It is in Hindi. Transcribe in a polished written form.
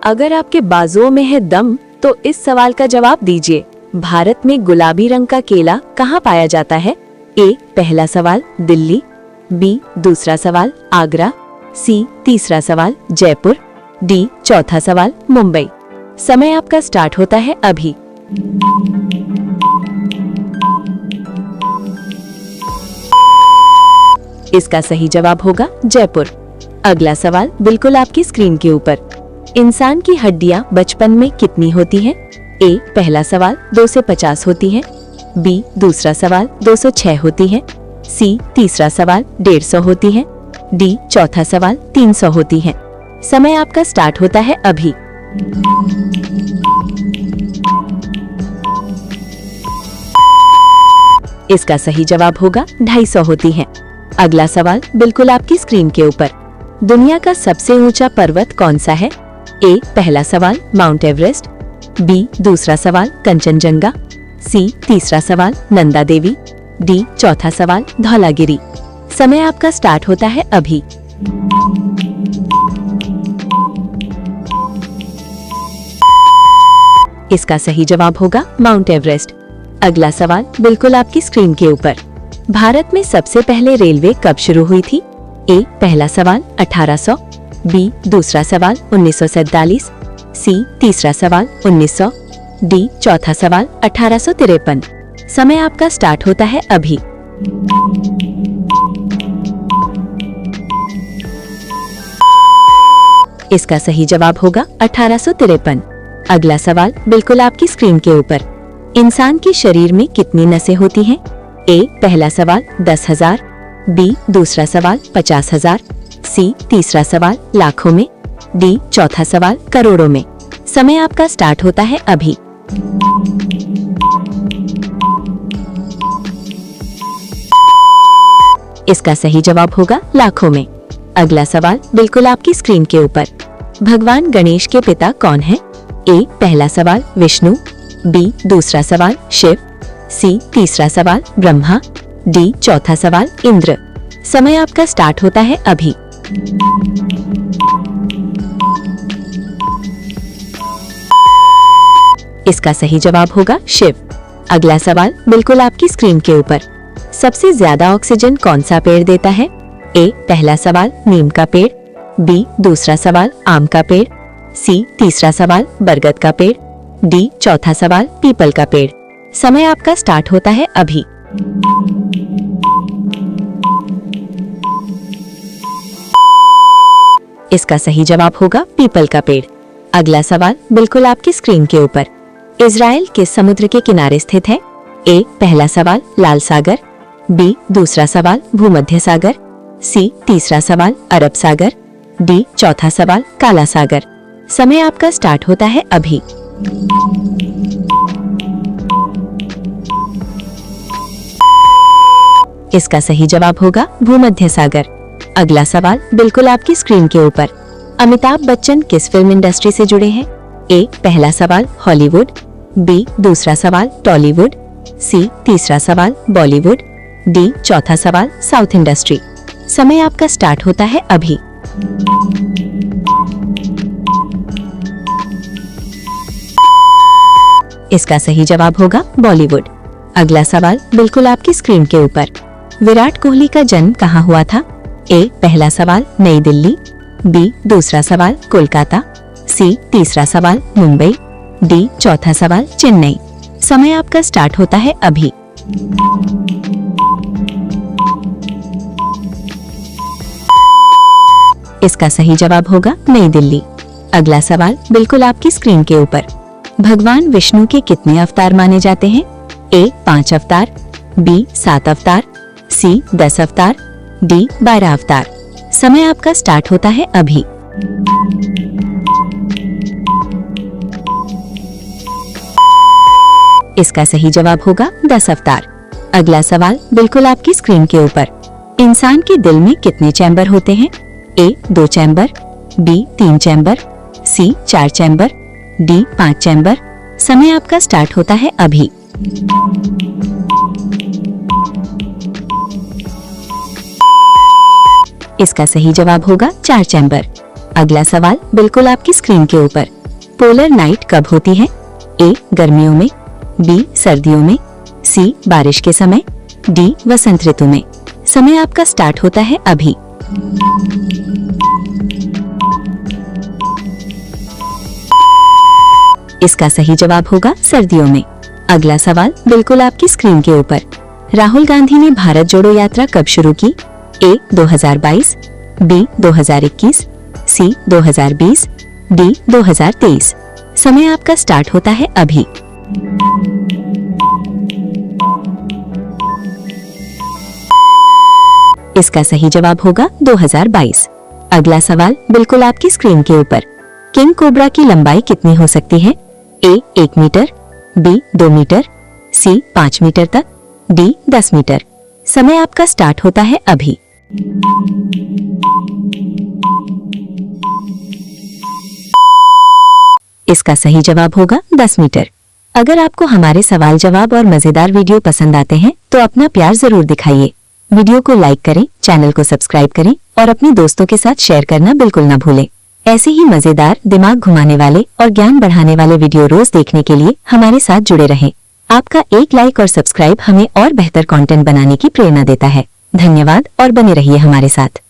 अगर आपके बाजुओं में है दम तो इस सवाल का जवाब दीजिए। भारत में गुलाबी रंग का केला कहाँ पाया जाता है? ए पहला सवाल दिल्ली, बी दूसरा सवाल आगरा, सी तीसरा सवाल जयपुर, डी चौथा सवाल मुंबई। समय आपका स्टार्ट होता है अभी। इसका सही जवाब होगा जयपुर। अगला सवाल बिल्कुल आपकी स्क्रीन के ऊपर। इंसान की हड्डियां बचपन में कितनी होती हैं? ए पहला सवाल 2 से 50 होती हैं, बी दूसरा सवाल 206 होती हैं, सी तीसरा सवाल 150 होती हैं, डी चौथा सवाल 300 होती हैं। समय आपका स्टार्ट होता है अभी। इसका सही जवाब होगा 250 होती हैं। अगला सवाल बिल्कुल आपकी स्क्रीन के ऊपर। दुनिया का सबसे ऊंचा पर्वत कौन सा है? ए पहला सवाल माउंट एवरेस्ट, बी दूसरा सवाल कंचनजंगा, सी तीसरा सवाल नंदा देवी, डी चौथा सवाल धौलागिरी। समय आपका स्टार्ट होता है अभी। इसका सही जवाब होगा माउंट एवरेस्ट। अगला सवाल बिल्कुल आपकी स्क्रीन के ऊपर। भारत में सबसे पहले रेलवे कब शुरू हुई थी? ए पहला सवाल 1800, बी दूसरा सवाल 1947, सी तीसरा सवाल 1900, डी चौथा सवाल 1853। समय आपका स्टार्ट होता है अभी। इसका सही जवाब होगा 1853। अगला सवाल बिल्कुल आपकी स्क्रीन के ऊपर। इंसान के शरीर में कितनी नसें होती हैं? ए पहला सवाल 10,000, बी दूसरा सवाल 50,000, सी तीसरा सवाल लाखों में, डी चौथा सवाल करोड़ों में। समय आपका स्टार्ट होता है अभी। इसका सही जवाब होगा लाखों में। अगला सवाल बिल्कुल आपकी स्क्रीन के ऊपर। भगवान गणेश के पिता कौन है? ए पहला सवाल विष्णु, बी दूसरा सवाल शिव, सी तीसरा सवाल ब्रह्मा, डी चौथा सवाल इंद्र। समय आपका स्टार्ट होता है अभी। इसका सही जवाब होगा शिव। अगला सवाल बिल्कुल आपकी स्क्रीन के ऊपर। सबसे ज्यादा ऑक्सीजन कौन सा पेड़ देता है? ए पहला सवाल नीम का पेड़, बी दूसरा सवाल आम का पेड़, सी तीसरा सवाल बरगद का पेड़, डी चौथा सवाल पीपल का पेड़। समय आपका स्टार्ट होता है अभी। इसका सही जवाब होगा पीपल का पेड़। अगला सवाल बिल्कुल आपकी स्क्रीन के ऊपर। इजराइल किस समुद्र के किनारे स्थित है? ए पहला सवाल लाल सागर, बी दूसरा सवाल भूमध्य सागर, सी तीसरा सवाल अरब सागर, डी चौथा सवाल काला सागर। समय आपका स्टार्ट होता है अभी। इसका सही जवाब होगा भूमध्य सागर। अगला सवाल बिल्कुल आपकी स्क्रीन के ऊपर। अमिताभ बच्चन किस फिल्म इंडस्ट्री से जुड़े हैं? ए पहला सवाल हॉलीवुड, बी दूसरा सवाल टॉलीवुड, सी तीसरा सवाल बॉलीवुड, डी चौथा सवाल साउथ इंडस्ट्री। समय आपका स्टार्ट होता है अभी। इसका सही जवाब होगा बॉलीवुड। अगला सवाल बिल्कुल आपकी स्क्रीन के ऊपर। विराट कोहली का जन्म कहाँ हुआ था? ए पहला सवाल नई दिल्ली, बी दूसरा सवाल कोलकाता, सी तीसरा सवाल मुंबई, डी चौथा सवाल चेन्नई। समय आपका स्टार्ट होता है अभी। इसका सही जवाब होगा नई दिल्ली। अगला सवाल बिल्कुल आपकी स्क्रीन के ऊपर। भगवान विष्णु के कितने अवतार माने जाते हैं? ए 5 अवतार, बी 7 अवतार, सी 10 अवतार, डी 12 अवतार। समय आपका स्टार्ट होता है अभी। इसका सही जवाब होगा 10 अवतार। अगला सवाल बिल्कुल आपकी स्क्रीन के ऊपर। इंसान के दिल में कितने चैम्बर होते हैं? ए 2 चैम्बर, बी 3 चैम्बर, सी 4 चैम्बर, डी 5 चैम्बर। समय आपका स्टार्ट होता है अभी। इसका सही जवाब होगा 4 चैम्बर। अगला सवाल बिल्कुल आपकी स्क्रीन के ऊपर। पोलर नाइट कब होती है? ए गर्मियों में, बी सर्दियों में, सी बारिश के समय, डी वसंत ऋतु में। समय आपका स्टार्ट होता है अभी। इसका सही जवाब होगा सर्दियों में। अगला सवाल बिल्कुल आपकी स्क्रीन के ऊपर। राहुल गांधी ने भारत जोड़ो यात्रा कब शुरू की? ए 2022, बी 2021, सी 2020, डी 2023। समय आपका स्टार्ट होता है अभी। इसका सही जवाब होगा 2022। अगला सवाल बिल्कुल आपकी स्क्रीन के ऊपर। किंग कोबरा की लंबाई कितनी हो सकती है? ए 1 मीटर, बी 2 मीटर, सी 5 मीटर तक, डी 10 मीटर। समय आपका स्टार्ट होता है अभी। इसका सही जवाब होगा 10 मीटर। अगर आपको हमारे सवाल जवाब और मजेदार वीडियो पसंद आते हैं तो अपना प्यार जरूर दिखाइए। वीडियो को लाइक करें, चैनल को सब्सक्राइब करें और अपने दोस्तों के साथ शेयर करना बिल्कुल न भूलें। ऐसे ही मजेदार, दिमाग घुमाने वाले और ज्ञान बढ़ाने वाले वीडियो रोज देखने के लिए हमारे साथ जुड़े रहें। आपका एक लाइक और सब्सक्राइब हमें और बेहतर कंटेंट बनाने की प्रेरणा देता है। धन्यवाद और बने रहिए हमारे साथ।